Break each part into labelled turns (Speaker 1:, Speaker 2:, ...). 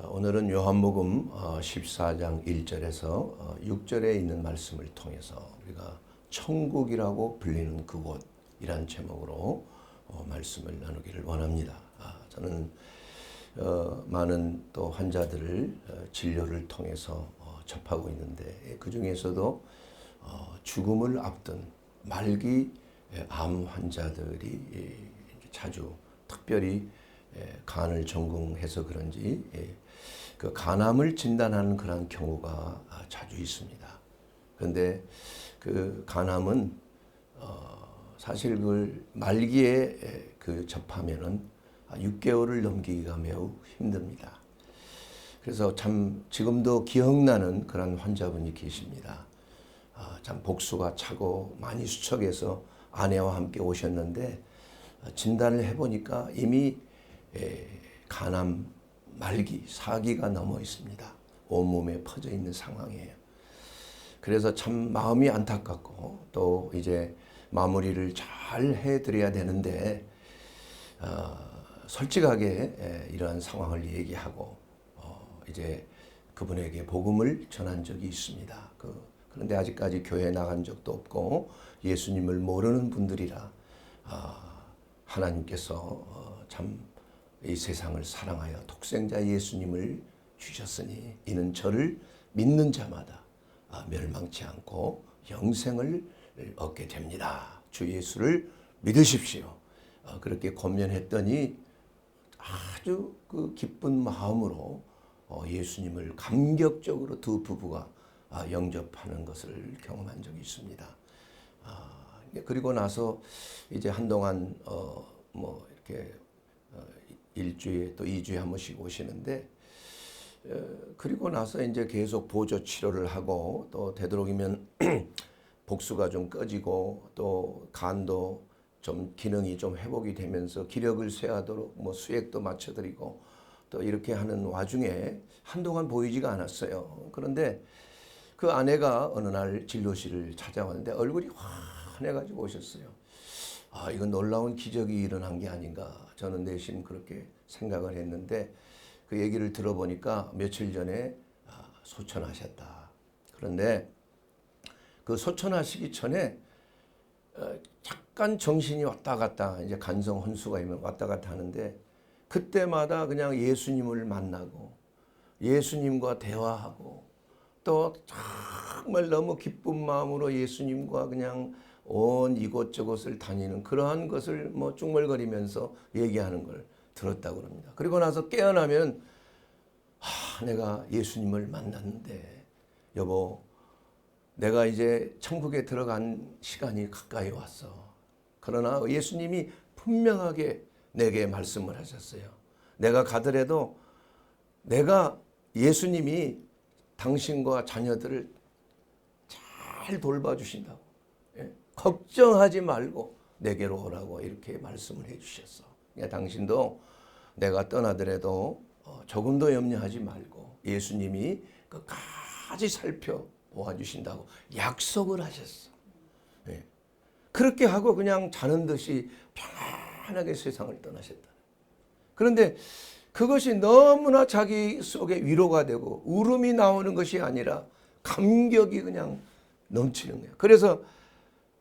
Speaker 1: 오늘은 요한복음 14장 1절에서 6절에 있는 말씀을 통해서 우리가 천국이라고 불리는 그곳이란 제목으로 말씀을 나누기를 원합니다. 저는 많은 또 환자들을 진료를 통해서 접하고 있는데 그 중에서도 죽음을 앞둔 말기 암 환자들이 자주 특별히 간을 전공해서 그런지 그 간암을 진단하는 그런 경우가 자주 있습니다. 그런데 그 간암은 사실 그 말기에 접하면은 6개월을 넘기기가 매우 힘듭니다. 그래서 참 지금도 기억나는 그런 환자분이 계십니다. 참 복수가 차고 많이 수척해서 아내와 함께 오셨는데 진단을 해보니까 이미 간암 말기 4기가 넘어 있습니다. 온몸에 퍼져 있는 상황이에요. 그래서 참 마음이 안타깝고 또 이제 마무리를 잘 해드려야 되는데 솔직하게 이러한 상황을 얘기하고 이제 그분에게 복음을 전한 적이 있습니다. 그런데 아직까지 교회에 나간 적도 없고 예수님을 모르는 분들이라 하나님께서 참 이 세상을 사랑하여 독생자 예수님을 주셨으니 이는 저를 믿는 자마다 멸망치 않고 영생을 얻게 됩니다. 주 예수를 믿으십시오. 그렇게 권면했더니 아주 그 기쁜 마음으로 예수님을 감격적으로 두 부부가 영접하는 것을 경험한 적이 있습니다. 그리고 나서 이제 한동안 이렇게 일주일에 또 2주에 한 번씩 오시는데 그리고 나서 이제 계속 보조 치료를 하고 또 되도록이면 복수가 좀 꺼지고 또 간도 좀 기능이 좀 회복이 되면서 기력을 쇠하도록 수액도 맞춰드리고 또 이렇게 하는 와중에 한동안 보이지가 않았어요. 그런데 그 아내가 어느 날 진료실을 찾아왔는데 얼굴이 환해가지고 오셨어요. 이건 놀라운 기적이 일어난 게 아닌가 저는 내심 그렇게 생각을 했는데 그 얘기를 들어보니까 며칠 전에 소천하셨다. 그런데 그 소천하시기 전에 잠깐 정신이 왔다 갔다 이제 간성 혼수가 있으면 왔다 갔다 하는데 그때마다 그냥 예수님을 만나고 예수님과 대화하고 또 정말 너무 기쁜 마음으로 예수님과 그냥 온 이곳저곳을 다니는 그러한 것을 중얼거리면서 얘기하는 걸 들었다고 합니다. 그리고 나서 깨어나면 내가 예수님을 만났는데 여보 내가 이제 천국에 들어간 시간이 가까이 왔어. 그러나 예수님이 분명하게 내게 말씀을 하셨어요. 내가 가더라도 내가 예수님이 당신과 자녀들을 잘 돌봐주신다고. 걱정하지 말고 내게로 오라고 이렇게 말씀을 해주셨어. 당신도 내가 떠나더라도 조금도 염려하지 말고 예수님이 끝까지 살펴보아 주신다고 약속을 하셨어. 그렇게 하고 그냥 자는 듯이 편안하게 세상을 떠나셨다. 그런데 그것이 너무나 자기 속에 위로가 되고 울음이 나오는 것이 아니라 감격이 그냥 넘치는 거예요. 그래서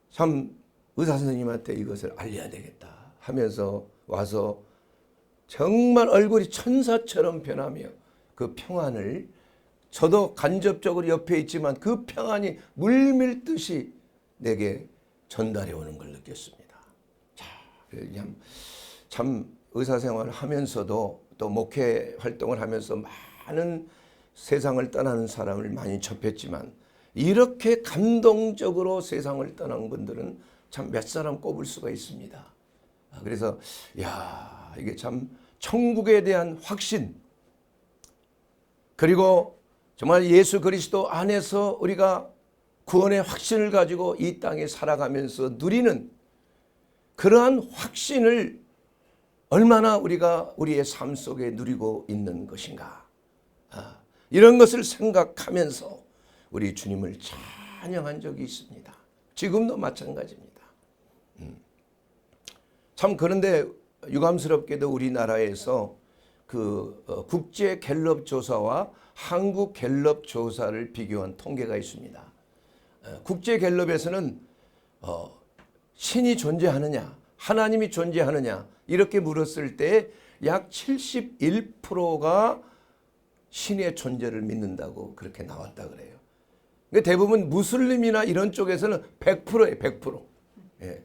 Speaker 1: 참 의사 선생님한테 이것을 알려야 되겠다 하면서 와서 정말 얼굴이 천사처럼 변하며 그 평안을 저도 간접적으로 옆에 있지만 그 평안이 물밀듯이 내게 전달해 오는 걸 느꼈습니다. 참 의사생활을 하면서도 또 목회 활동을 하면서 많은 세상을 떠나는 사람을 많이 접했지만 이렇게 감동적으로 세상을 떠난 분들은 참 몇 사람 꼽을 수가 있습니다. 그래서 이게 참 천국에 대한 확신 그리고 정말 예수 그리스도 안에서 우리가 구원의 확신을 가지고 이 땅에 살아가면서 누리는 그러한 확신을 얼마나 우리가 우리의 삶 속에 누리고 있는 것인가. 이런 것을 생각하면서 우리 주님을 찬양한 적이 있습니다. 지금도 마찬가지입니다. 참 그런데 유감스럽게도 우리나라에서 국제 갤럽 조사와 한국 갤럽 조사를 비교한 통계가 있습니다. 국제 갤럽에서는 신이 존재하느냐, 하나님이 존재하느냐 이렇게 물었을 때 약 71%가 신의 존재를 믿는다고 그렇게 나왔다 그래요. 대부분 무슬림이나 이런 쪽에서는 100%예요, 100%. 예.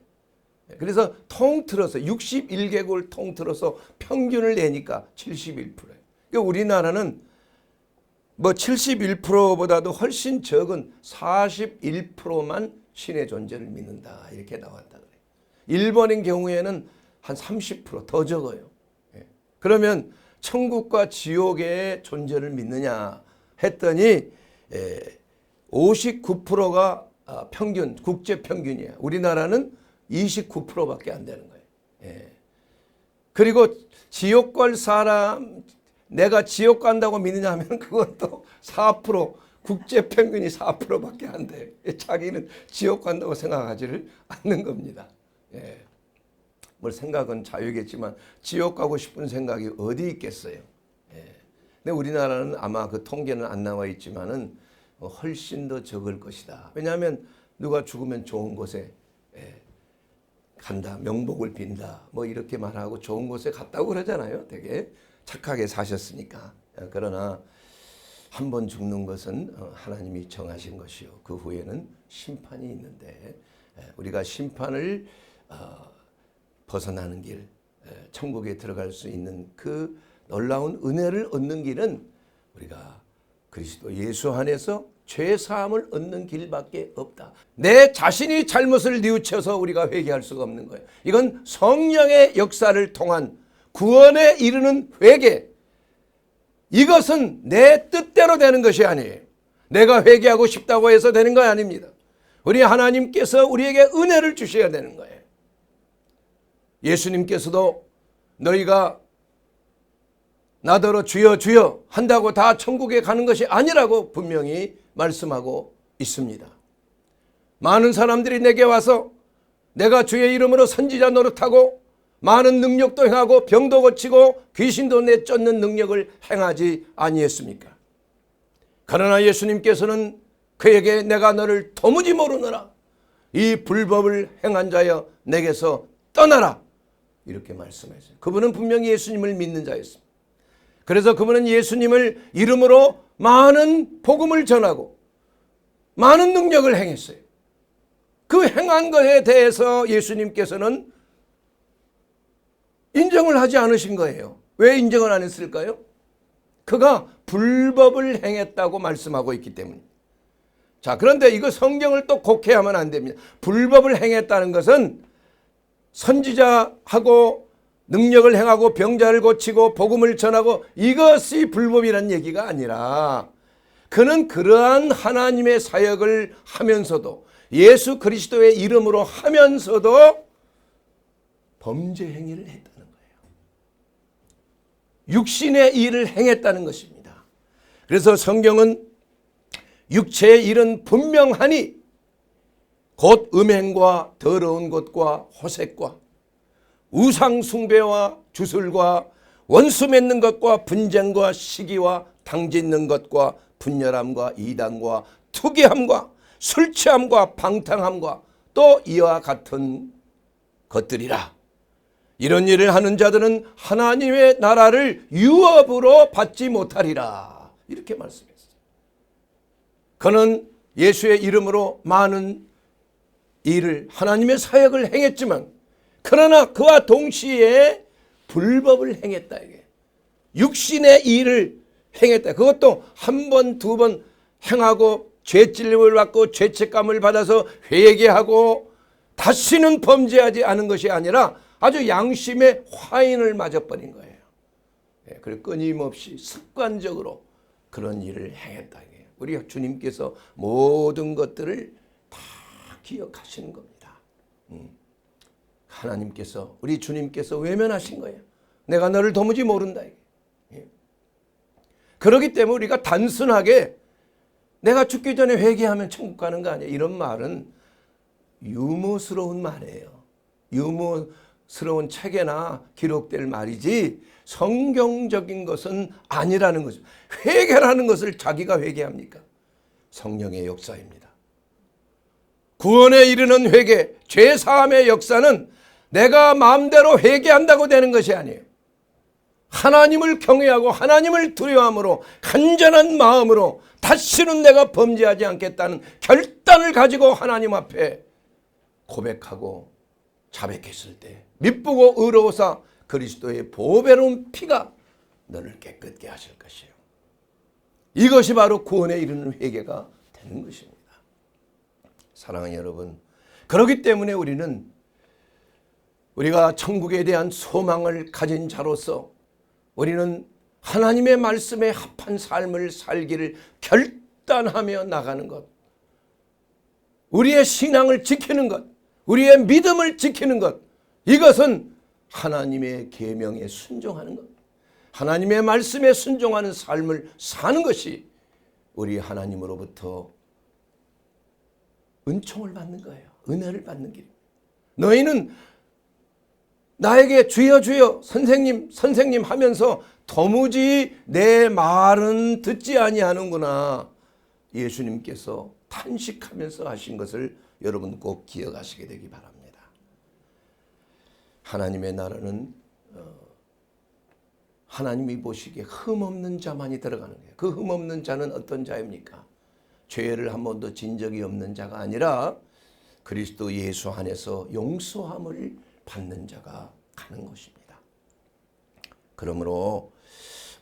Speaker 1: 그래서 통틀어서 61개국을 통틀어서 평균을 내니까 71%예요. 그러니까 우리나라는 뭐 71%보다도 훨씬 적은 41%만 신의 존재를 믿는다 이렇게 나왔다 그래요. 일본인 경우에는 한 30% 더 적어요. 예. 그러면 천국과 지옥의 존재를 믿느냐 했더니 59%가 평균, 국제 평균이에요. 우리나라는 29%밖에 안 되는 거예요. 예. 그리고 지옥 갈 사람, 내가 지옥 간다고 믿느냐 하면 그것도 4%, 국제 평균이 4%밖에 안 돼요. 자기는 지옥 간다고 생각하지를 않는 겁니다. 예. 뭐 생각은 자유겠지만 지옥 가고 싶은 생각이 어디 있겠어요. 예. 근데 우리나라는 아마 그 통계는 안 나와 있지만은 훨씬 더 적을 것이다. 왜냐하면 누가 죽으면 좋은 곳에 간다, 명복을 빈다, 뭐 이렇게 말하고 좋은 곳에 갔다고 그러잖아요. 되게 착하게 사셨으니까. 그러나 한 번 죽는 것은 하나님이 정하신 것이요. 그 후에는 심판이 있는데 우리가 심판을 벗어나는 길, 천국에 들어갈 수 있는 그 놀라운 은혜를 얻는 길은 우리가 그리스도 예수 안에서 죄 사함을 얻는 길밖에 없다. 내 자신이 잘못을 뉘우쳐서 우리가 회개할 수가 없는 거예요. 이건 성령의 역사를 통한 구원에 이르는 회개. 이것은 내 뜻대로 되는 것이 아니에요. 내가 회개하고 싶다고 해서 되는 거 아닙니다. 우리 하나님께서 우리에게 은혜를 주셔야 되는 거예요. 예수님께서도 너희가 나더러 주여 주여 한다고 다 천국에 가는 것이 아니라고 분명히 말씀하고 있습니다. 많은 사람들이 내게 와서 내가 주의 이름으로 선지자 노릇하고 많은 능력도 행하고 병도 고치고 귀신도 내쫓는 능력을 행하지 아니했습니까? 그러나 예수님께서는 그에게 내가 너를 도무지 모르노라. 이 불법을 행한 자여 내게서 떠나라. 이렇게 말씀하셨어요. 그분은 분명히 예수님을 믿는 자였습니다. 그래서 그분은 예수님을 이름으로 많은 복음을 전하고 많은 능력을 행했어요. 그 행한 것에 대해서 예수님께서는 인정을 하지 않으신 거예요. 왜 인정을 안 했을까요? 그가 불법을 행했다고 말씀하고 있기 때문입니다. 자, 그런데 이거 성경을 또 곡해하면 안 됩니다. 불법을 행했다는 것은 선지자하고 능력을 행하고 병자를 고치고 복음을 전하고 이것이 불법이라는 얘기가 아니라 그는 그러한 하나님의 사역을 하면서도 예수 그리스도의 이름으로 하면서도 범죄 행위를 했다는 거예요. 육신의 일을 행했다는 것입니다. 그래서 성경은 육체의 일은 분명하니 곧 음행과 더러운 것과 호색과 우상 숭배와 주술과 원수 맺는 것과 분쟁과 시기와 당짓는 것과 분열함과 이단과 투기함과 술 취함과 방탕함과 또 이와 같은 것들이라. 이런 일을 하는 자들은 하나님의 나라를 유업으로 받지 못하리라. 이렇게 말씀했어요. 그는 예수의 이름으로 많은 일을 하나님의 사역을 행했지만 그러나 그와 동시에 불법을 행했다. 이게 육신의 일을 행했다. 그것도 한 번, 두 번 행하고 죄찔림을 받고 죄책감을 받아서 회개하고 다시는 범죄하지 않은 것이 아니라 아주 양심의 화인을 맞아버린 거예요. 그리고 끊임없이 습관적으로 그런 일을 행했다. 우리 주님께서 모든 것들을 다 기억하시는 겁니다. 하나님께서 우리 주님께서 외면하신 거예요. 내가 너를 도무지 모른다. 그렇기 때문에 우리가 단순하게 내가 죽기 전에 회개하면 천국 가는 거 아니야. 이런 말은 유머스러운 말이에요. 스러운 책에나 기록될 말이지 성경적인 것은 아니라는 거죠. 회개라는 것을 자기가 회개합니까? 성령의 역사입니다. 구원에 이르는 회개, 죄사함의 역사는 내가 마음대로 회개한다고 되는 것이 아니에요. 하나님을 경외하고 하나님을 두려워함으로 간절한 마음으로 다시는 내가 범죄하지 않겠다는 결단을 가지고 하나님 앞에 고백하고 자백했을 때 미쁘고 의로우사 그리스도의 보배로운 피가 너를 깨끗게 하실 것이에요. 이것이 바로 구원에 이르는 회개가 되는 것입니다. 사랑하는 여러분, 그렇기 때문에 우리가 천국에 대한 소망을 가진 자로서 우리는 하나님의 말씀에 합한 삶을 살기를 결단하며 나가는 것, 우리의 신앙을 지키는 것, 우리의 믿음을 지키는 것, 이것은 하나님의 계명에 순종하는 것, 하나님의 말씀에 순종하는 삶을 사는 것이 우리 하나님으로부터 은총을 받는 거예요. 은혜를 받는 길입니다. 너희는 나에게 주여 주여 선생님 하면서 도무지 내 말은 듣지 아니하는구나. 예수님께서 탄식하면서 하신 것을 여러분 꼭 기억하시게 되기 바랍니다. 하나님의 나라는 하나님이 보시기에 흠없는 자만이 들어가는 거예요. 그 흠없는 자는 어떤 자입니까? 죄를 한 번도 진 적이 없는 자가 아니라 그리스도 예수 안에서 용서함을 받는 자가 가는 것입니다. 그러므로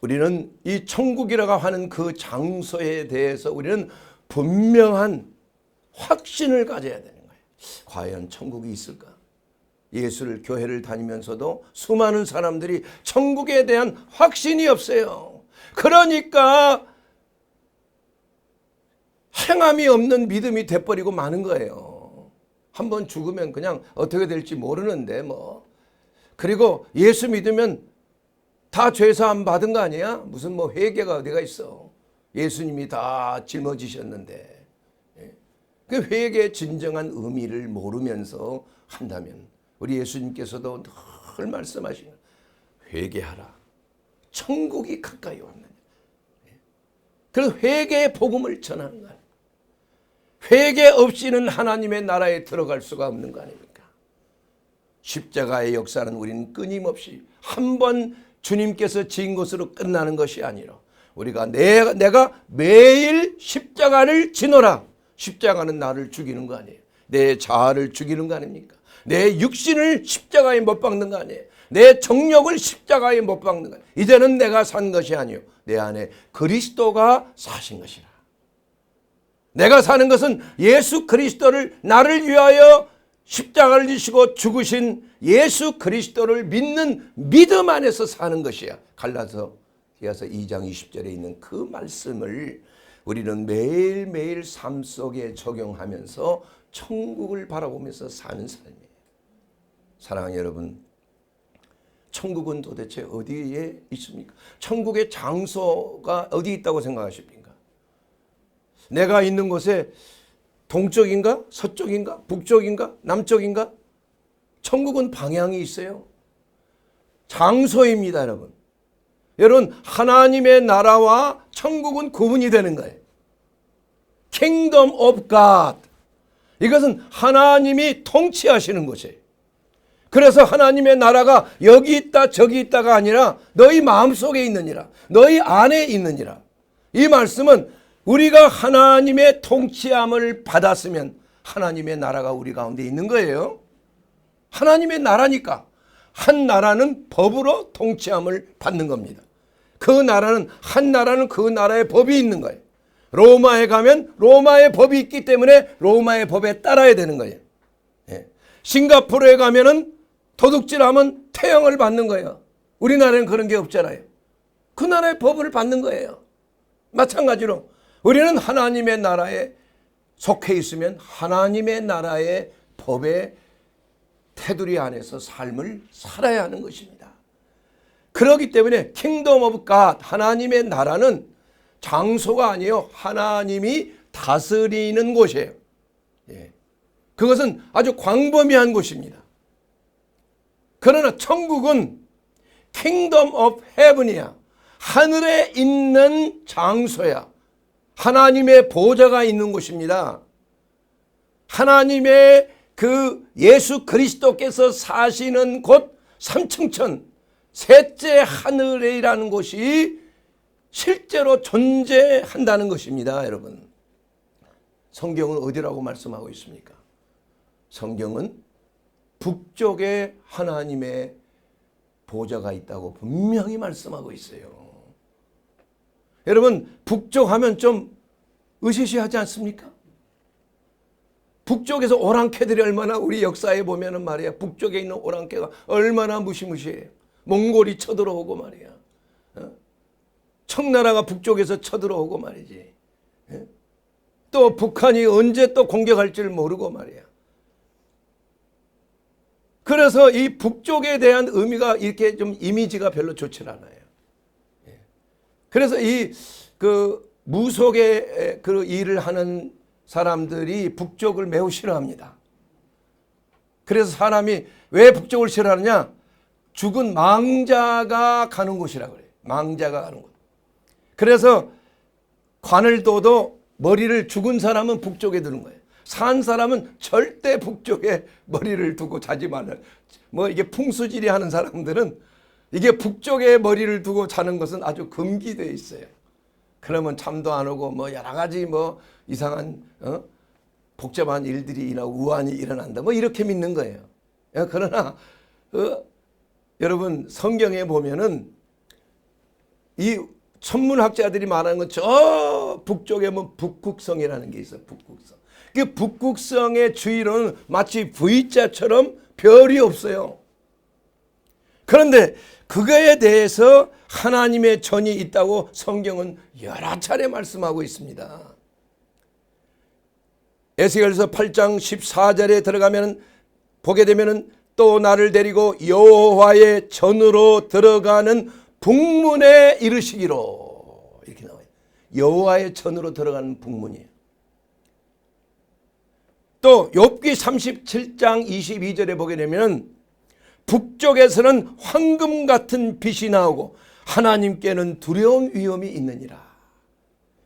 Speaker 1: 우리는 이 천국이라고 하는 그 장소에 대해서 우리는 분명한 확신을 가져야 되는 거예요. 과연 천국이 있을까? 예수를 교회를 다니면서도 수많은 사람들이 천국에 대한 확신이 없어요. 그러니까 행함이 없는 믿음이 돼버리고 마는 거예요. 한번 죽으면 그냥 어떻게 될지 모르는데 뭐. 그리고 예수 믿으면 다 죄사함 받은 거 아니야? 무슨 뭐 회개가 어디가 있어. 예수님이 다 짊어지셨는데. 그 회개의 진정한 의미를 모르면서 한다면 우리 예수님께서도 늘 말씀하시는 회개하라. 천국이 가까이 왔느냐. 그래서 회개의 복음을 전하는 거예요. 회개 없이는 하나님의 나라에 들어갈 수가 없는 거 아닙니까? 십자가의 역사는 우리는 끊임없이 한 번 주님께서 지은 것으로 끝나는 것이 아니라 우리가 내가 매일 십자가를 지노라. 십자가는 나를 죽이는 거 아니에요. 내 자아를 죽이는 거 아닙니까? 내 육신을 십자가에 못 박는 거 아니에요. 내 정욕을 십자가에 못 박는 거 아니에요. 이제는 내가 산 것이 아니요 내 안에 그리스도가 사신 것이라. 내가 사는 것은 예수 그리스도를 나를 위하여 십자가를 지시고 죽으신 예수 그리스도를 믿는 믿음 안에서 사는 것이야. 갈라디아서 2장 20절에 있는 그 말씀을 우리는 매일매일 삶 속에 적용하면서 천국을 바라보면서 사는 삶이에요. 사랑하는 여러분, 천국은 도대체 어디에 있습니까? 천국의 장소가 어디 있다고 생각하십니까? 내가 있는 곳에 동쪽인가? 서쪽인가? 북쪽인가? 남쪽인가? 천국은 방향이 있어요. 장소입니다, 여러분. 여러분, 하나님의 나라와 천국은 구분이 되는 거예요. Kingdom of God. 이것은 하나님이 통치하시는 곳이에요. 그래서 하나님의 나라가 여기 있다 저기 있다가 아니라 너희 마음속에 있느니라. 너희 안에 있느니라. 이 말씀은 우리가 하나님의 통치함을 받았으면 하나님의 나라가 우리 가운데 있는 거예요. 하나님의 나라니까. 한 나라는 법으로 통치함을 받는 겁니다. 한 나라는 그 나라의 법이 있는 거예요. 로마에 가면 로마의 법이 있기 때문에 로마의 법에 따라야 되는 거예요. 싱가포르에 가면은 도둑질하면 태형을 받는 거예요. 우리나라에는 그런 게 없잖아요. 그 나라의 법을 받는 거예요. 마찬가지로 우리는 하나님의 나라에 속해 있으면 하나님의 나라의 법의 테두리 안에서 삶을 살아야 하는 것입니다. 그렇기 때문에 킹덤 오브 갓, 하나님의 나라는 장소가 아니에요. 하나님이 다스리는 곳이에요. 그것은 아주 광범위한 곳입니다. 그러나 천국은 킹덤 오브 헤븐이야. 하늘에 있는 장소야. 하나님의 보좌가 있는 곳입니다. 하나님의 그 예수 그리스도께서 사시는 곳 삼층천 셋째 하늘이라는 곳이 실제로 존재한다는 것입니다. 여러분, 성경은 어디라고 말씀하고 있습니까? 성경은 북쪽에 하나님의 보좌가 있다고 분명히 말씀하고 있어요. 여러분, 북쪽 하면 좀 으시시하지 않습니까? 북쪽에서 오랑캐들이 얼마나, 우리 역사에 보면은 말이야, 북쪽에 있는 오랑캐가 얼마나 무시무시해요. 몽골이 쳐들어오고 말이야. 청나라가 북쪽에서 쳐들어오고 말이지. 또 북한이 언제 또 공격할 줄 모르고 말이야. 그래서 이 북쪽에 대한 의미가 이렇게 좀 이미지가 별로 좋지 않아요. 그래서 이 그 무속의 그 일을 하는 사람들이 북쪽을 매우 싫어합니다. 그래서 사람이 왜 북쪽을 싫어하느냐? 죽은 망자가 가는 곳이라고 그래요. 망자가 가는 곳. 그래서 관을 둬도 머리를, 죽은 사람은 북쪽에 두는 거예요. 산 사람은 절대 북쪽에 머리를 두고 자지 말라. 뭐 이게 풍수지리 하는 사람들은 이게 북쪽에 머리를 두고 자는 것은 아주 금기되어 있어요. 그러면 잠도 안 오고 뭐 여러 가지 뭐 이상한 복잡한 일들이 일어나고 우환이 일어난다. 뭐 이렇게 믿는 거예요. 그러나 여러분, 성경에 보면은 이 천문학자들이 말하는 건 저 북쪽에 뭐 북극성이라는 게 있어요. 북극성. 그 북극성의 주위로는 마치 V자처럼 별이 없어요. 그런데 그거에 대해서 하나님의 전이 있다고 성경은 여러 차례 말씀하고 있습니다. 에스겔서 8장 14절에 들어가면 보게 되면은 또 나를 데리고 여호와의 전으로 들어가는 북문에 이르시기로, 이렇게 나와요. 여호와의 전으로 들어가는 북문이에요. 또 욥기 37장 22절에 보게 되면 북쪽에서는 황금 같은 빛이 나오고 하나님께는 두려운 위험이 있느니라.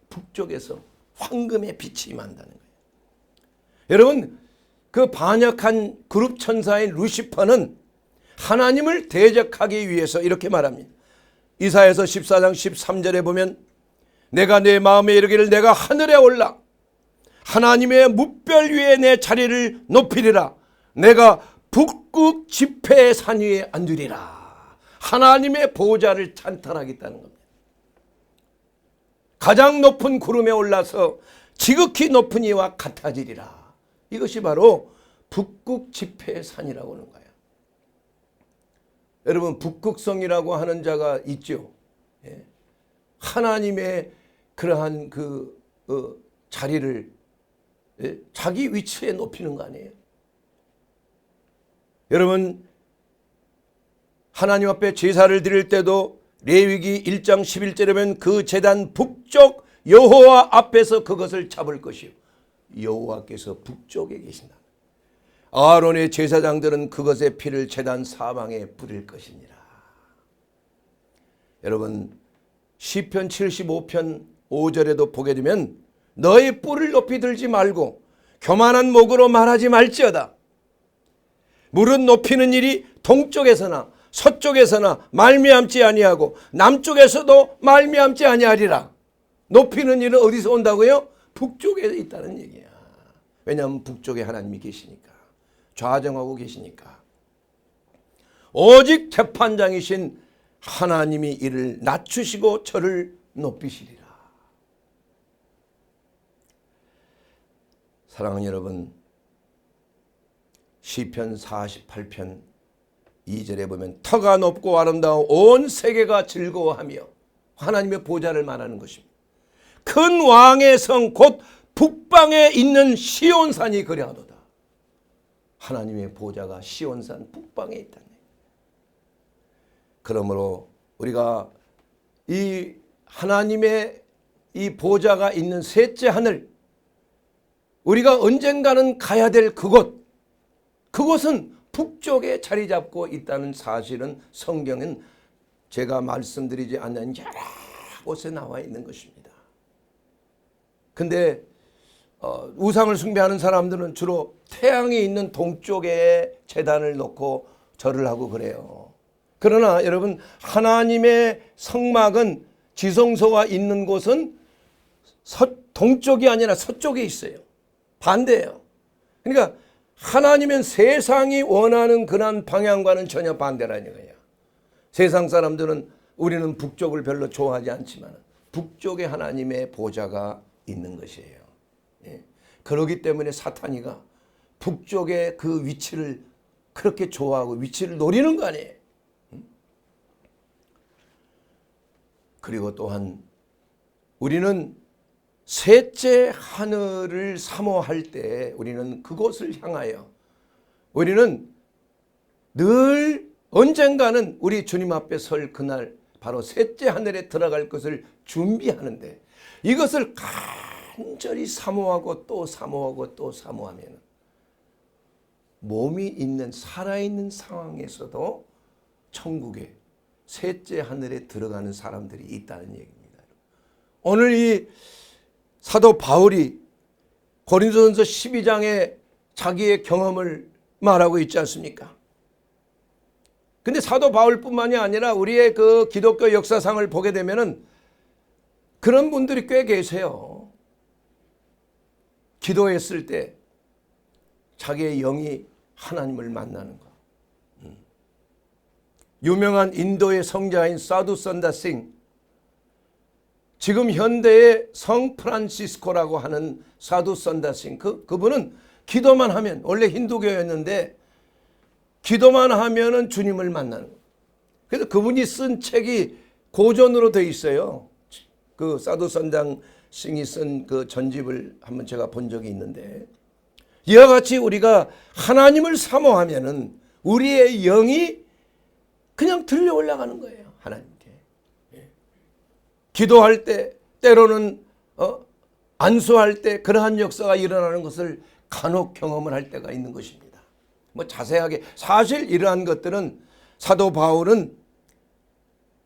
Speaker 1: 북쪽에서 황금의 빛이 임한다는 거예요. 여러분, 그 반역한 그룹 천사인 루시퍼는 하나님을 대적하기 위해서 이렇게 말합니다. 이사야서 14장 13절에 보면 내가 내 마음에 이르기를 내가 하늘에 올라 하나님의 뭇별 위에 내 자리를 높이리라. 내가 북극 지폐의 산 위에 앉으리라. 하나님의 보좌를 찬탄하겠다는 겁니다. 가장 높은 구름에 올라서 지극히 높은 이와 같아지리라. 이것이 바로 북극 지폐의 산이라고 하는 거예요. 여러분, 북극성이라고 하는 자가 있죠. 하나님의 그러한 그 자리를 자기 위치에 높이는 거 아니에요. 여러분, 하나님 앞에 제사를 드릴 때도 레위기 1장 11절에 보면 그 제단 북쪽 여호와 앞에서 그것을 잡을 것이요. 여호와께서 북쪽에 계신다. 아론의 제사장들은 그것의 피를 제단 사방에 뿌릴 것이니라. 여러분, 시편 75편 5절에도 보게 되면 너의 뿔을 높이 들지 말고 교만한 목으로 말하지 말지어다. 물은 높이는 일이 동쪽에서나 서쪽에서나 말미암지 아니하고 남쪽에서도 말미암지 아니하리라. 높이는 일은 어디서 온다고요? 북쪽에 있다는 얘기야. 왜냐하면 북쪽에 하나님이 계시니까, 좌정하고 계시니까. 오직 재판장이신 하나님이 이를 낮추시고 저를 높이시리라. 사랑하는 여러분, 시편 48편 2절에 보면 터가 높고 아름다워 온 세계가 즐거워하며, 하나님의 보좌를 말하는 것입니다. 큰 왕의 성 곧 북방에 있는 시온산이 그리하도다. 하나님의 보좌가 시온산 북방에 있다네. 그러므로 우리가 이 하나님의 이 보좌가 있는 셋째 하늘, 우리가 언젠가는 가야 될 그곳, 그곳은 북쪽에 자리 잡고 있다는 사실은 성경은 제가 말씀드리지 않는 여러 곳에 나와 있는 것입니다. 근데 우상을 숭배하는 사람들은 주로 태양이 있는 동쪽에 제단을 놓고 절을 하고 그래요. 그러나 여러분, 하나님의 성막은 지성소가 있는 곳은 동쪽이 아니라 서쪽에 있어요. 반대예요. 그러니까 하나님은 세상이 원하는 그런 방향과는 전혀 반대라는 거예요. 세상 사람들은 우리는 북쪽을 별로 좋아하지 않지만 북쪽에 하나님의 보좌가 있는 것이에요. 예. 그렇기 때문에 사탄이가 북쪽의 그 위치를 그렇게 좋아하고 위치를 노리는 거 아니에요. 그리고 또한 우리는 셋째 하늘을 사모할 때 우리는 그곳을 향하여 우리는 늘 언젠가는 우리 주님 앞에 설 그날 바로 셋째 하늘에 들어갈 것을 준비하는데 이것을 간절히 사모하고 또 사모하고 또 사모하면 몸이 있는 살아있는 상황에서도 천국에 셋째 하늘에 들어가는 사람들이 있다는 얘기입니다. 오늘 이 사도 바울이 고린도전서 12장에 자기의 경험을 말하고 있지 않습니까? 근데 사도 바울뿐만이 아니라 우리의 그 기독교 역사상을 보게 되면은 그런 분들이 꽤 계세요. 기도했을 때 자기의 영이 하나님을 만나는 것. 유명한 인도의 성자인 사두 선다싱, 지금 현대의 성 프란시스코라고 하는 사두 선다싱, 그분은 기도만 하면, 원래 힌두교였는데 기도만 하면은 주님을 만나는 거예요. 그래서 그분이 쓴 책이 고전으로 되어 있어요. 그 사두 선다싱이 쓴 그 전집을 한번 제가 본 적이 있는데, 이와 같이 우리가 하나님을 사모하면은 우리의 영이 그냥 들려 올라가는 거예요. 하나님께. 기도할 때, 때로는 안수할 때 그러한 역사가 일어나는 것을 간혹 경험을 할 때가 있는 것입니다. 뭐 자세하게 사실 이러한 것들은 사도 바울은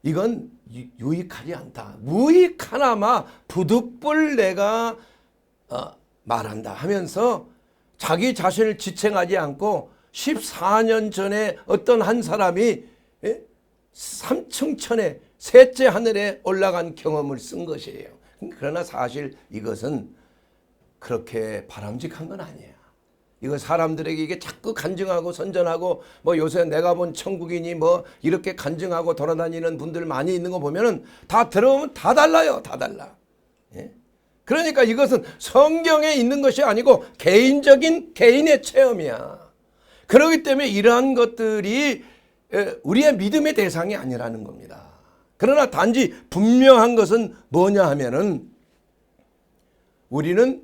Speaker 1: 이건 유익하지 않다. 무익하나마 부득불 내가 말한다 하면서 자기 자신을 지칭하지 않고 14년 전에 어떤 한 사람이 3층 천에 셋째 하늘에 올라간 경험을 쓴 것이에요. 그러나 사실 이것은 그렇게 바람직한 건 아니에요. 이거 사람들에게 이게 자꾸 간증하고 선전하고 뭐 요새 내가 본 천국이니 뭐 이렇게 간증하고 돌아다니는 분들 많이 있는 거 보면은 다 들어보면 다 달라요. 다 달라. 예? 그러니까 이것은 성경에 있는 것이 아니고 개인적인 개인의 체험이야. 그렇기 때문에 이러한 것들이 우리의 믿음의 대상이 아니라는 겁니다. 그러나 단지 분명한 것은 뭐냐 하면은 우리는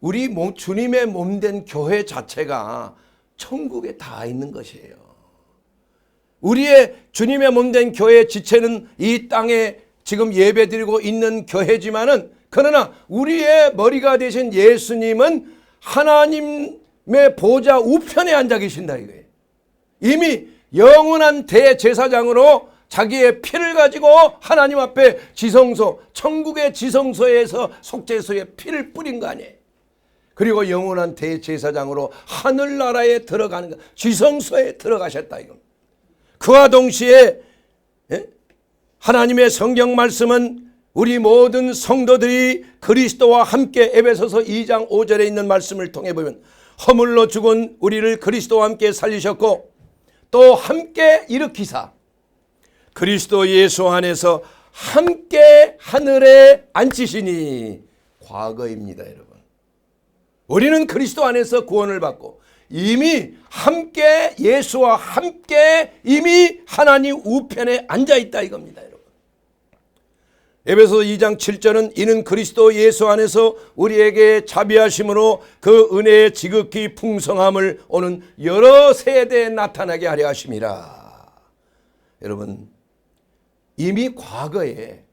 Speaker 1: 우리 주님의 몸된 교회 자체가 천국에 다 있는 것이에요. 우리의 주님의 몸된 교회의 지체는 이 땅에 지금 예배드리고 있는 교회지만은 그러나 우리의 머리가 되신 예수님은 하나님의 보좌 우편에 앉아 계신다 이거예요. 이미 영원한 대제사장으로 자기의 피를 가지고 하나님 앞에 지성소, 천국의 지성소에서 속죄소에 피를 뿌린 거 아니에요. 그리고 영원한 대제사장으로 하늘나라에 들어가는 것, 지성소에 들어가셨다 이겁니다. 그와 동시에 하나님의 성경 말씀은 우리 모든 성도들이 그리스도와 함께 에베소서 2장 5절에 있는 말씀을 통해 보면 허물로 죽은 우리를 그리스도와 함께 살리셨고 또 함께 일으키사 그리스도 예수 안에서 함께 하늘에 앉히시니 과거입니다 여러분. 우리는 그리스도 안에서 구원을 받고 이미 함께 예수와 함께 이미 하나님 우편에 앉아있다 이겁니다 여러분. 에베소 2장 7절은 이는 그리스도 예수 안에서 우리에게 자비하심으로 그 은혜의 지극히 풍성함을 오는 여러 세대에 나타나게 하려 하심이라. 여러분 이미 과거에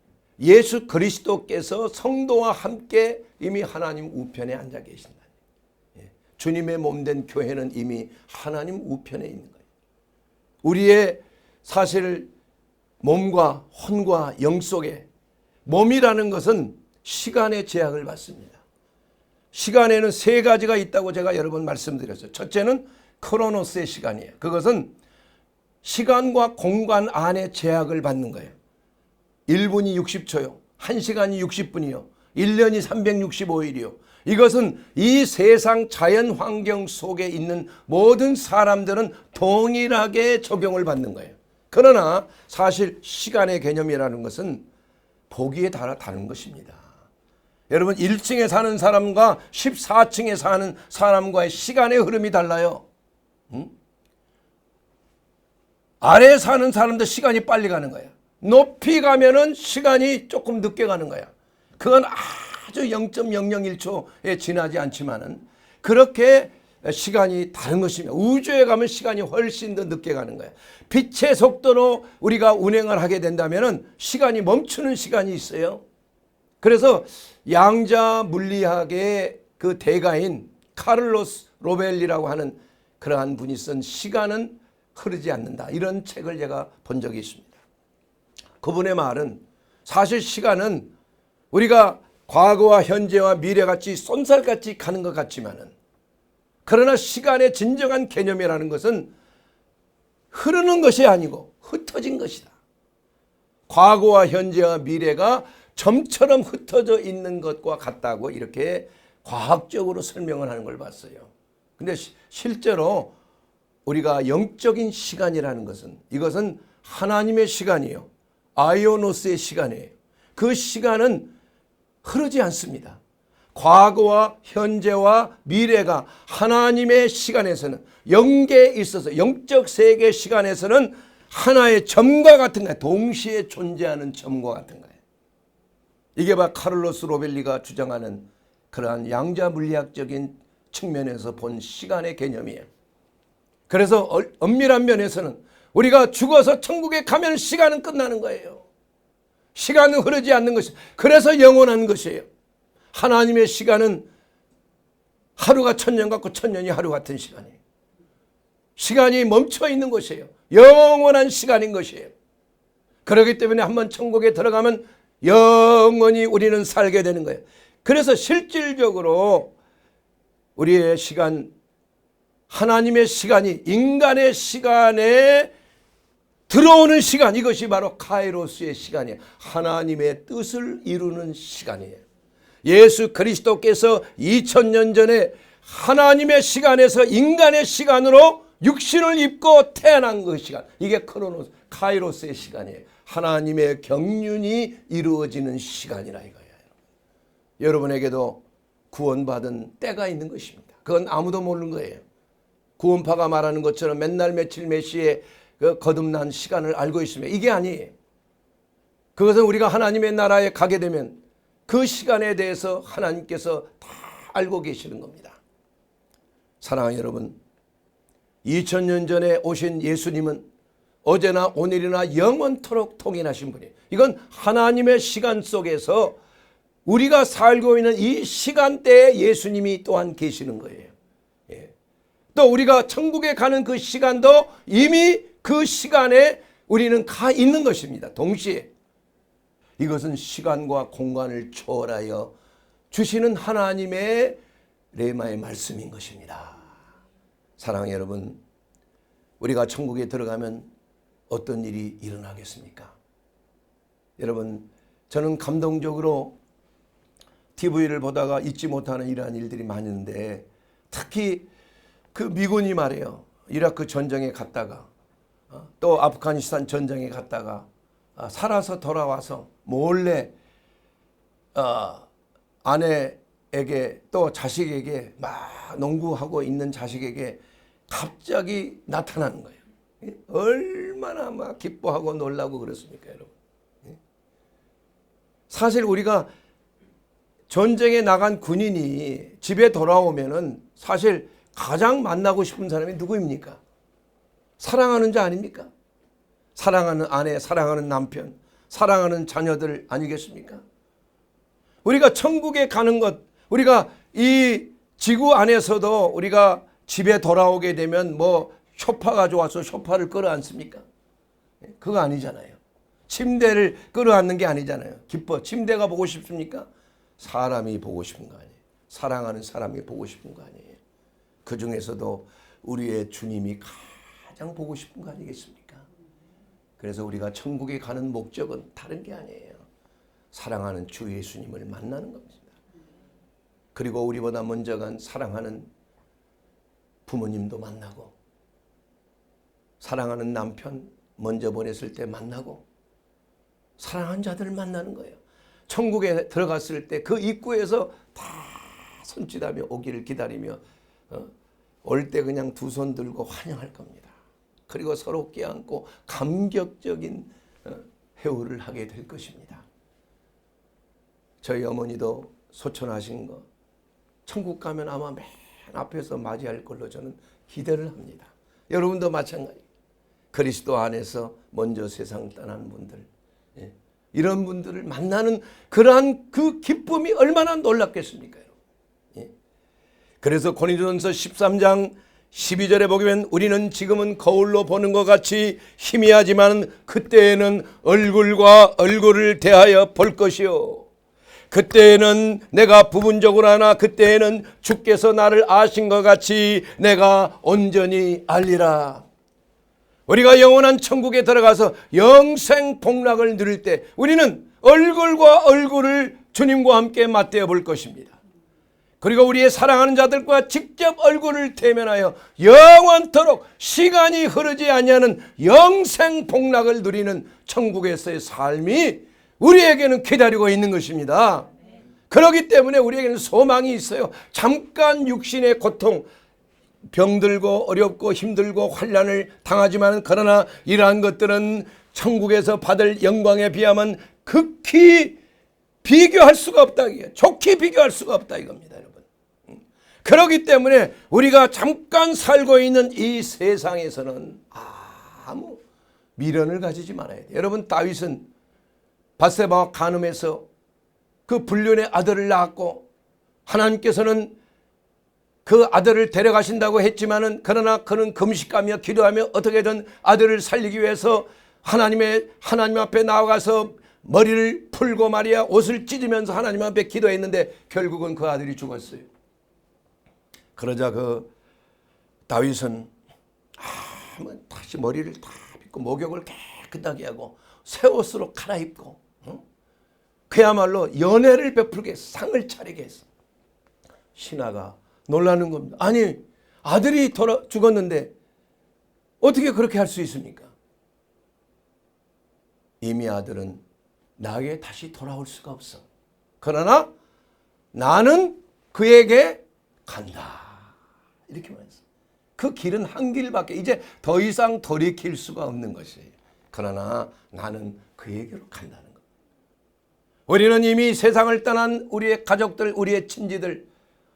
Speaker 1: 예수 그리스도께서 성도와 함께 이미 하나님 우편에 앉아 계신다. 주님의 몸된 교회는 이미 하나님 우편에 있는 거예요. 우리의 사실 몸과 혼과 영 속에 몸이라는 것은 시간의 제약을 받습니다. 시간에는 세 가지가 있다고 제가 여러 번 말씀드렸어요. 첫째는 크로노스의 시간이에요. 그것은 시간과 공간 안에 제약을 받는 거예요. 1분이 60초요. 1시간이 60분이요. 1년이 365일이요. 이것은 이 세상 자연 환경 속에 있는 모든 사람들은 동일하게 적용을 받는 거예요. 그러나 사실 시간의 개념이라는 것은 보기에 따라 다른 것입니다. 여러분 1층에 사는 사람과 14층에 사는 사람과의 시간의 흐름이 달라요. 아래에 사는 사람도 시간이 빨리 가는 거야. 높이 가면은 시간이 조금 늦게 가는 거야. 그건 아주 0.001초에 지나지 않지만은 그렇게 시간이 다른 것입니다. 우주에 가면 시간이 훨씬 더 늦게 가는 거야. 빛의 속도로 우리가 운행을 하게 된다면은 시간이 멈추는 시간이 있어요. 그래서 양자 물리학의 그 대가인 카를로스 로벨리라고 하는 그러한 분이 쓴 시간은 흐르지 않는다. 이런 책을 제가 본 적이 있습니다. 그분의 말은 사실 시간은 우리가 과거와 현재와 미래같이 쏜살같이 가는 것 같지만은 그러나 시간의 진정한 개념이라는 것은 흐르는 것이 아니고 흩어진 것이다. 과거와 현재와 미래가 점처럼 흩어져 있는 것과 같다고 이렇게 과학적으로 설명을 하는 걸 봤어요. 근데 실제로 우리가 영적인 시간이라는 것은 이것은 하나님의 시간이에요. 아이오노스의 시간이에요. 그 시간은 흐르지 않습니다. 과거와 현재와 미래가 하나님의 시간에서는 영계에 있어서 영적 세계 시간에서는 하나의 점과 같은 거예요. 동시에 존재하는 점과 같은 거예요. 이게 바로 카를로스 로벨리가 주장하는 그러한 양자 물리학적인 측면에서 본 시간의 개념이에요. 그래서 엄밀한 면에서는 우리가 죽어서 천국에 가면 시간은 끝나는 거예요. 시간은 흐르지 않는 것이에요. 그래서 영원한 것이에요. 하나님의 시간은 하루가 1000년 같고 1000년이 하루 같은 시간이에요. 시간이 멈춰 있는 것이에요. 영원한 시간인 것이에요. 그렇기 때문에 한번 천국에 들어가면 영원히 우리는 살게 되는 거예요. 그래서 실질적으로 우리의 시간, 하나님의 시간이 인간의 시간에 들어오는 시간, 이것이 바로 카이로스의 시간이에요. 하나님의 뜻을 이루는 시간이에요. 예수 그리스도께서 2000년 전에 하나님의 시간에서 인간의 시간으로 육신을 입고 태어난 그 시간, 이게 크로노스, 카이로스의 시간이에요. 하나님의 경륜이 이루어지는 시간이라 이거예요. 여러분에게도 구원받은 때가 있는 것입니다. 그건 아무도 모르는 거예요. 구원파가 말하는 것처럼 맨날 며칠 몇 시에 그 거듭난 시간을 알고 있으면 이게 아니에요. 그것은 우리가 하나님의 나라에 가게 되면 그 시간에 대해서 하나님께서 다 알고 계시는 겁니다. 사랑하는 여러분, 2000년 전에 오신 예수님은 어제나 오늘이나 영원토록 통일하신 분이에요. 이건 하나님의 시간 속에서 우리가 살고 있는 이 시간대에 예수님이 또한 계시는 거예요. 또 우리가 천국에 가는 그 시간도 이미 그 시간에 우리는 가 있는 것입니다. 동시에 이것은 시간과 공간을 초월하여 주시는 하나님의 레마의 말씀인 것입니다. 사랑하는 여러분, 우리가 천국에 들어가면 어떤 일이 일어나겠습니까? 여러분, 저는 감동적으로 TV를 보다가 잊지 못하는 이러한 일들이 많은데, 특히 그 미군이 말이에요. 이라크 전쟁에 갔다가 또 아프가니스탄 전쟁에 갔다가 살아서 돌아와서 몰래 아내에게 또 자식에게 막 농구하고 있는 자식에게 갑자기 나타나는 거예요. 얼마나 막 기뻐하고 놀라고 그렇습니까, 여러분? 사실 우리가 전쟁에 나간 군인이 집에 돌아오면은 사실 가장 만나고 싶은 사람이 누구입니까? 사랑하는 자 아닙니까? 사랑하는 아내, 사랑하는 남편, 사랑하는 자녀들 아니겠습니까? 우리가 천국에 가는 것, 우리가 이 지구 안에서도 우리가 집에 돌아오게 되면 뭐 소파가 좋아서 소파를 끌어안습니까? 그거 아니잖아요. 침대를 끌어안는 게 아니잖아요. 기뻐. 침대가 보고 싶습니까? 사람이 보고 싶은 거 아니에요. 사랑하는 사람이 보고 싶은 거 아니에요. 그 중에서도 우리의 주님이 가장 보고 싶은 거 아니겠습니까? 그래서 우리가 천국에 가는 목적은 다른 게 아니에요. 사랑하는 주 예수님을 만나는 겁니다. 그리고 우리보다 먼저 간 사랑하는 부모님도 만나고, 사랑하는 남편 먼저 보냈을 때 만나고, 사랑하는 자들을 만나는 거예요. 천국에 들어갔을 때 그 입구에서 다 손짓하며 오기를 기다리며 올 때 그냥 두 손 들고 환영할 겁니다. 그리고 서로 껴안고 감격적인 회우를 하게 될 것입니다. 저희 어머니도 소천하신 거 천국 가면 아마 맨 앞에서 맞이할 걸로 저는 기대를 합니다. 여러분도 마찬가지. 그리스도 안에서 먼저 세상 떠난 분들, 이런 분들을 만나는 그러한 그 기쁨이 얼마나 놀랍겠습니까? 그래서 고린도전서 13장 12절에 보면 우리는 지금은 거울로 보는 것 같이 희미하지만 그때에는 얼굴과 얼굴을 대하여 볼 것이요. 그때에는 내가 부분적으로 하나 그때에는 주께서 나를 아신 것 같이 내가 온전히 알리라. 우리가 영원한 천국에 들어가서 영생 복락을 누릴 때 우리는 얼굴과 얼굴을 주님과 함께 맞대어 볼 것입니다. 그리고 우리의 사랑하는 자들과 직접 얼굴을 대면하여 영원토록 시간이 흐르지 아니하는 영생 복락을 누리는 천국에서의 삶이 우리에게는 기다리고 있는 것입니다. 그렇기 때문에 우리에게는 소망이 있어요. 잠깐 육신의 고통, 병들고 어렵고 힘들고 환난을 당하지만 그러나 이러한 것들은 천국에서 받을 영광에 비하면 극히 비교할 수가 없다. 좋게 비교할 수가 없다 이겁니다, 여러분. 그렇기 때문에 우리가 잠깐 살고 있는 이 세상에서는 아무 미련을 가지지 말아야 돼요. 여러분, 다윗은 밧세바와 간음해서 그 불륜의 아들을 낳았고 하나님께서는 그 아들을 데려가신다고 했지만은 그러나 그는 금식하며 기도하며 어떻게든 아들을 살리기 위해서 하나님 앞에 나아가서 머리를 풀고 말이야 옷을 찢으면서 하나님 앞에 기도했는데 결국은 그 아들이 죽었어요. 그러자 그 다윗은 다시 머리를 다 빗고 목욕을 깨끗하게 하고 새 옷으로 갈아입고 그야말로 연회를 베풀게 해서 상을 차리게 했어. 신하가 놀라는 겁니다. 아니, 아들이 죽었는데 어떻게 그렇게 할 수 있습니까? 이미 아들은 나에게 다시 돌아올 수가 없어. 그러나 나는 그에게 간다. 이렇게 말했어. 그 길은 한 길밖에 이제 더 이상 돌이킬 수가 없는 것이에요. 그러나 나는 그에게로 간다는 것. 우리는 이미 세상을 떠난 우리의 가족들, 우리의 친지들,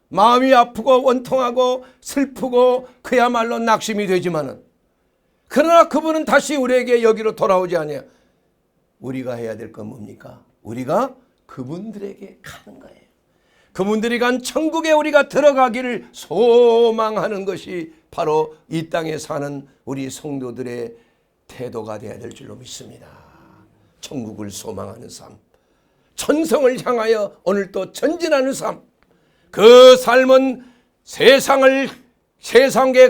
Speaker 1: 마음이 아프고 원통하고 슬프고 그야말로 낙심이 되지만은 그러나 그분은 다시 우리에게 여기로 돌아오지 않아요. 우리가 해야 될 건 뭡니까? 우리가 그분들에게 가는 거예요. 그분들이 간 천국에 우리가 들어가기를 소망하는 것이 바로 이 땅에 사는 우리 성도들의 태도가 되어야 될 줄로 믿습니다. 천국을 소망하는 삶, 천성을 향하여 오늘 또 전진하는 삶, 그 삶은 세상의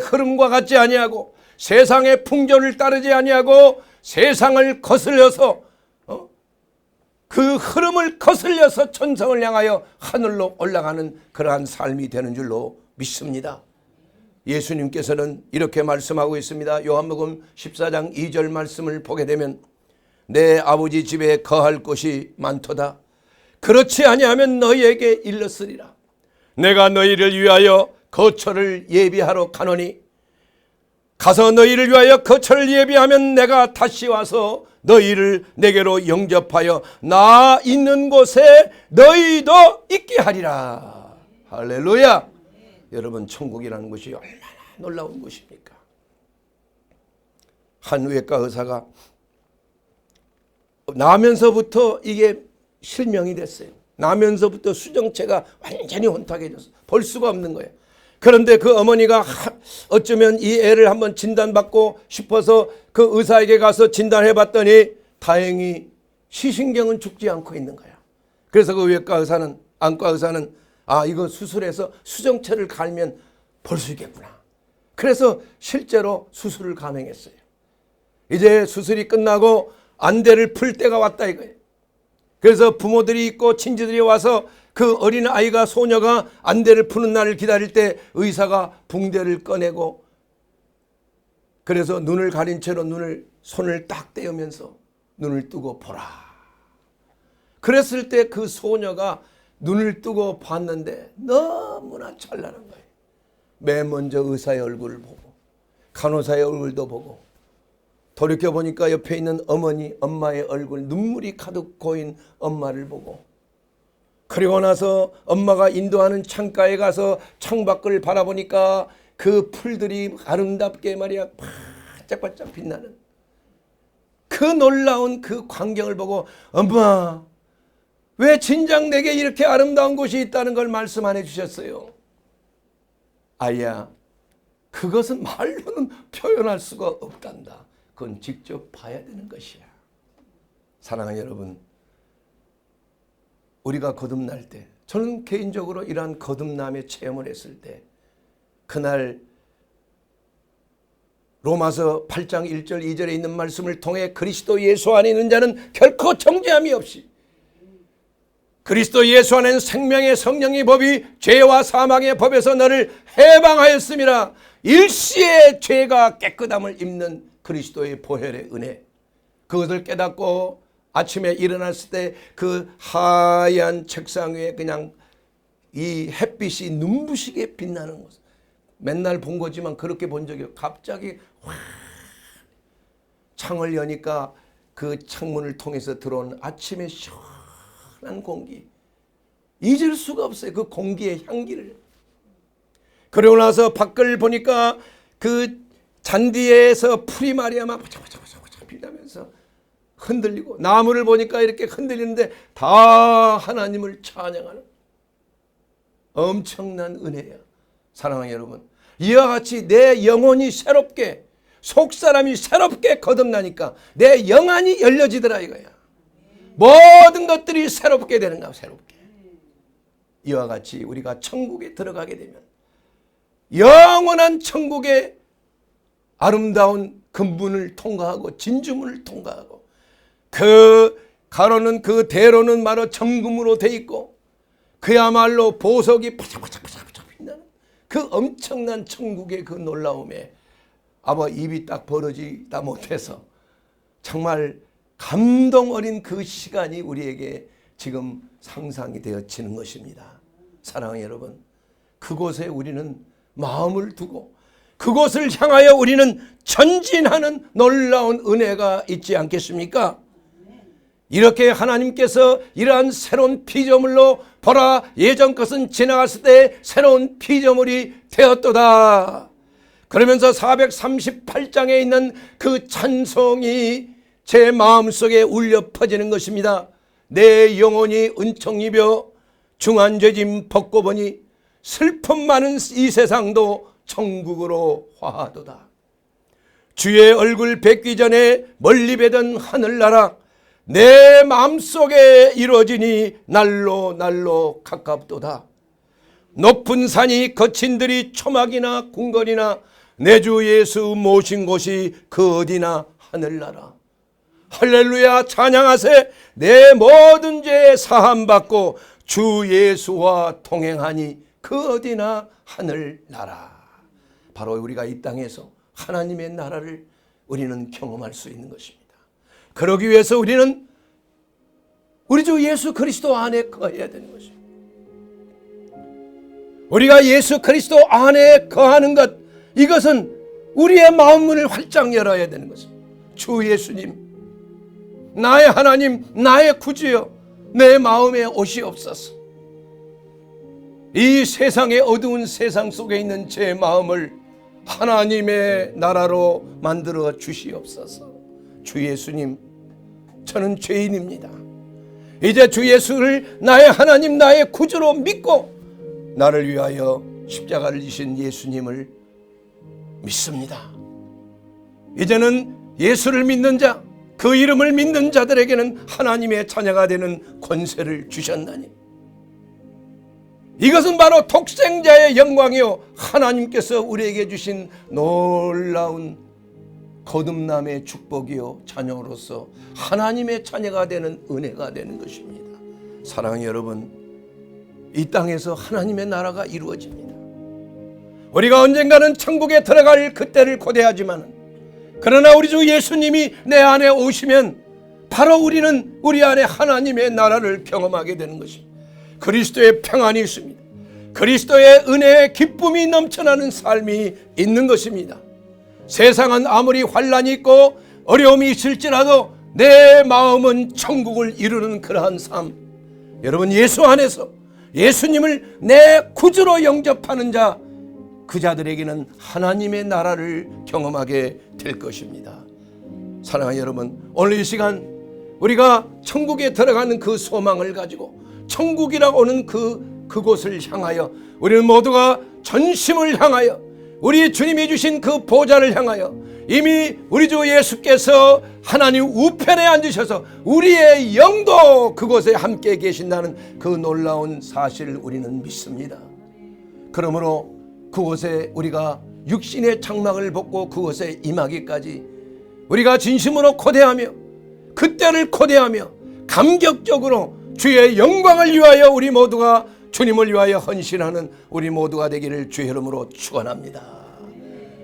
Speaker 1: 흐름과 같지 아니하고 세상의 풍조를 따르지 아니하고 세상을 거슬려서 그 흐름을 거슬려서 천성을 향하여 하늘로 올라가는 그러한 삶이 되는 줄로 믿습니다. 예수님께서는 이렇게 말씀하고 있습니다. 요한복음 14장 2절 말씀을 보게 되면 내 아버지 집에 거할 곳이 많도다. 그렇지 아니하면 너희에게 일렀으리라. 내가 너희를 위하여 거처를 예비하러 가노니 가서 너희를 위하여 거처를 예비하면 내가 다시 와서 너희를 내게로 영접하여 나 있는 곳에 너희도 있게 하리라. 할렐루야. 여러분, 천국이라는 것이 얼마나 놀라운 것입니까? 한 외과 의사가 나면서부터 이게 실명이 됐어요. 나면서부터 수정체가 완전히 혼탁해졌어. 볼 수가 없는 거예요. 그런데 그 어머니가 어쩌면 이 애를 한번 진단받고 싶어서 그 의사에게 가서 진단해봤더니 다행히 시신경은 죽지 않고 있는 거야. 그래서 그 외과 의사는, 안과 의사는 이거 수술해서 수정체를 갈면 볼 수 있겠구나. 그래서 실제로 수술을 감행했어요. 이제 수술이 끝나고 안대를 풀 때가 왔다 이거예요. 그래서 부모들이 있고 친지들이 와서 그 어린 아이가, 소녀가 안대를 푸는 날을 기다릴 때 의사가 붕대를 꺼내고, 그래서 눈을 가린 채로 손을 딱 떼우면서 눈을 뜨고 보라. 그랬을 때 그 소녀가 눈을 뜨고 봤는데 너무나 찬란한 거예요. 맨 먼저 의사의 얼굴을 보고, 간호사의 얼굴도 보고, 돌이켜보니까 옆에 있는 엄마의 얼굴, 눈물이 가득 고인 엄마를 보고, 그리고 나서 엄마가 인도하는 창가에 가서 창밖을 바라보니까 그 풀들이 아름답게 말이야 반짝반짝 빛나는 그 놀라운 그 광경을 보고, 엄마 왜 진작 내게 이렇게 아름다운 곳이 있다는 걸 말씀 안 해주셨어요? 아이야, 그것은 말로는 표현할 수가 없단다. 그건 직접 봐야 되는 것이야. 사랑하는 여러분, 우리가 거듭날 때, 저는 개인적으로 이러한 거듭남의 체험을 했을 때, 그날 로마서 8장 1절 2절에 있는 말씀을 통해 그리스도 예수 안에 있는 자는 결코 정죄함이 없이, 그리스도 예수 안에는 생명의 성령의 법이 죄와 사망의 법에서 너를 해방하였음이라. 일시에 죄가 깨끗함을 입는 그리스도의 보혈의 은혜, 그것을 깨닫고 아침에 일어났을 때 그 하얀 책상 위에 그냥 이 햇빛이 눈부시게 빛나는 것, 맨날 본 거지만 그렇게 본 적이 없어요. 갑자기 확 창을 여니까 그 창문을 통해서 들어온 아침의 시원한 공기, 잊을 수가 없어요. 그 공기의 향기를. 그러고 나서 밖을 보니까 그 잔디에서 풀이 말이야 막 바짝바짝 빛나면서 흔들리고, 나무를 보니까 이렇게 흔들리는데 다 하나님을 찬양하는 엄청난 은혜야. 사랑하는 여러분, 이와 같이 내 영혼이 새롭게, 속사람이 새롭게 거듭나니까 내 영안이 열려지더라 이거야. 모든 것들이 새롭게 되는 거야. 새롭게. 이와 같이 우리가 천국에 들어가게 되면 영원한 천국의 아름다운 근문을 통과하고 진주문을 통과하고, 그 가로는 그 대로는 바로 정금으로 돼 있고, 그야말로 보석이 바짝바짝 빛나는 그 엄청난 천국의 그 놀라움에 입이 딱 벌어지다 못해서 정말 감동 어린 그 시간이 우리에게 지금 상상이 되어지는 것입니다. 사랑하는 여러분, 그곳에 우리는 마음을 두고 그곳을 향하여 우리는 전진하는 놀라운 은혜가 있지 않겠습니까? 이렇게 하나님께서 이러한 새로운 피조물로 보라, 예전 것은 지나갔을 때 새로운 피조물이 되었도다. 그러면서 438장에 있는 그 찬송이 제 마음속에 울려 퍼지는 것입니다. 내 영혼이 은총 입어 중한 죄짐 벗고 보니 슬픔 많은 이 세상도 천국으로 화하도다. 주의 얼굴 뵙기 전에 멀리 뵈던 하늘나라 내 마음속에 이루어지니 날로 가깝도다. 높은 산이 거친 들이 초막이나 궁궐이나 내 주 예수 모신 곳이 그 어디나 하늘나라. 할렐루야, 찬양하세. 내 모든 죄 사함받고 주 예수와 동행하니 그 어디나 하늘나라. 바로 우리가 이 땅에서 하나님의 나라를 우리는 경험할 수 있는 것입니다. 그러기 위해서 우리는 우리 주 예수 그리스도 안에 거해야 되는 것입니다. 우리가 예수 그리스도 안에 거하는 것, 이것은 우리의 마음문을 활짝 열어야 되는 것입니다. 주 예수님, 나의 하나님, 나의 구주여, 내 마음에 오시옵소서. 이 세상의 어두운 세상 속에 있는 제 마음을 하나님의 나라로 만들어 주시옵소서. 주 예수님, 저는 죄인입니다. 이제 주 예수를 나의 하나님, 나의 구주로 믿고 나를 위하여 십자가를 지신 예수님을 믿습니다. 이제는 예수를 믿는 자, 그 이름을 믿는 자들에게는 하나님의 자녀가 되는 권세를 주셨나니 이것은 바로 독생자의 영광이요 하나님께서 우리에게 주신 놀라운 거듭남의 축복이요 자녀로서 하나님의 자녀가 되는 은혜가 되는 것입니다. 사랑하는 여러분, 이 땅에서 하나님의 나라가 이루어집니다. 우리가 언젠가는 천국에 들어갈 그때를 고대하지만, 그러나 우리 주 예수님이 내 안에 오시면 바로 우리는 우리 안에 하나님의 나라를 경험하게 되는 것입니다. 그리스도의 평안이 있습니다. 그리스도의 은혜의 기쁨이 넘쳐나는 삶이 있는 것입니다. 세상은 아무리 환란이 있고 어려움이 있을지라도 내 마음은 천국을 이루는 그러한 삶, 여러분 예수 안에서 예수님을 내 구주로 영접하는 자, 그 자들에게는 하나님의 나라를 경험하게 될 것입니다. 사랑하는 여러분, 오늘 이 시간 우리가 천국에 들어가는 그 소망을 가지고 천국이라고 하는 그곳을 향하여 우리는 모두가 전심을 향하여 우리 주님이 주신 그 보좌를 향하여 이미 우리 주 예수께서 하나님 우편에 앉으셔서 우리의 영도 그곳에 함께 계신다는 그 놀라운 사실을 우리는 믿습니다. 그러므로 그곳에 우리가 육신의 장막을 벗고 그곳에 임하기까지 우리가 진심으로 고대하며 그때를 고대하며 감격적으로 주의 영광을 위하여 우리 모두가 주님을 위하여 헌신하는 우리 모두가 되기를 주의 이름으로 축원합니다.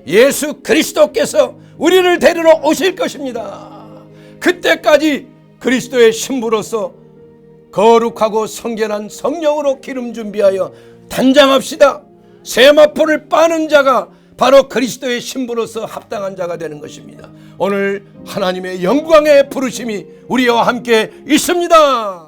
Speaker 1: 예수 그리스도께서 우리를 데리러 오실 것입니다. 그때까지 그리스도의 신부로서 거룩하고 성결한 성령으로 기름 준비하여 단장합시다. 세마포를 빠는 자가 바로 그리스도의 신부로서 합당한 자가 되는 것입니다. 오늘 하나님의 영광의 부르심이 우리와 함께 있습니다.